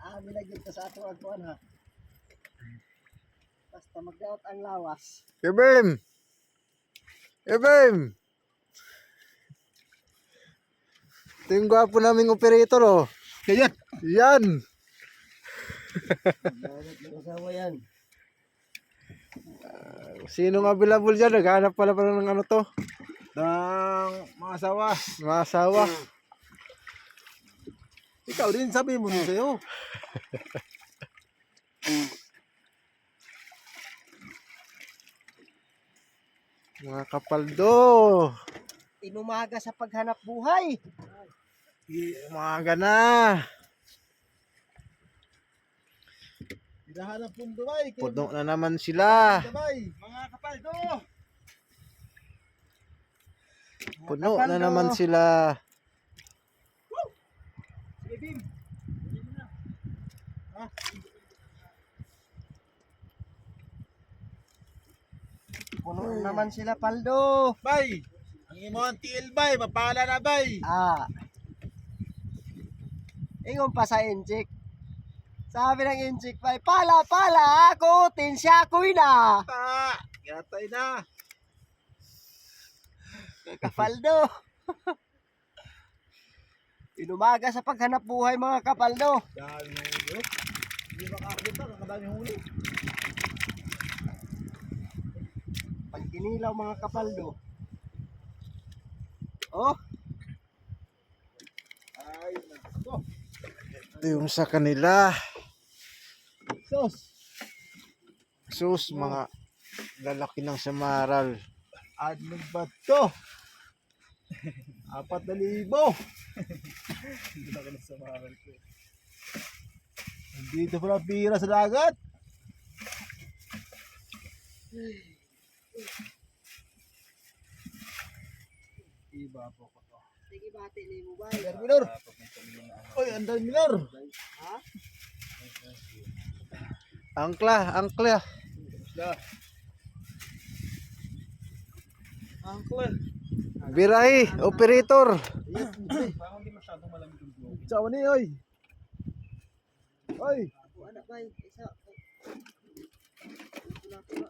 Amin na gito sa ato agkuan ha. Basta magdaot ang lawas. Ibim! Ibim! Ito yung gwapo naming operator, oh. Yan. Yan! Kasama yan. Sinong available dyan? Naghahanap pala ng ano to? Ng mga asawa. Mga asawa. Ikaw din sabi mo nun sa'yo. Mga kapaldo. Inumaga sa paghanap buhay. Umaga na. Hinahanap pundo bay. Puno na naman sila. Mga kapaldo. Puno na naman sila. Sige, Bim. Puno naman sila paldo. Bay. Ang imong tiil bay. Mapala na bay. Ah. Ingon pa sa injik. Sabi ng injik pa, pala, ako, tinsya ko'y na. Yatay na. Kapaldo. Inumaga sa paghanap buhay mga kapaldo. Dami huli. Hindi makakita. Kakadami huli. Pag kinilaw mga kapaldo. Oh, Ay, nako. Ito yung sa kanila. Sos. Sus, mga lalaki ng samaral. Admin ba to? 4,000. Hindi na ka sa mahal ko. Nandito pala pira sa dagat. Iba po ko to. sige bati ni mo ba? Terminor. Oy, andal minor. Ha? Angkla, angkla. Da. Uncle. Birahi, operator. Parang hindi masyadong malamig yung globe. Sawa ni, oy. Oy. Ako anak ba? Isa. Pula-pula.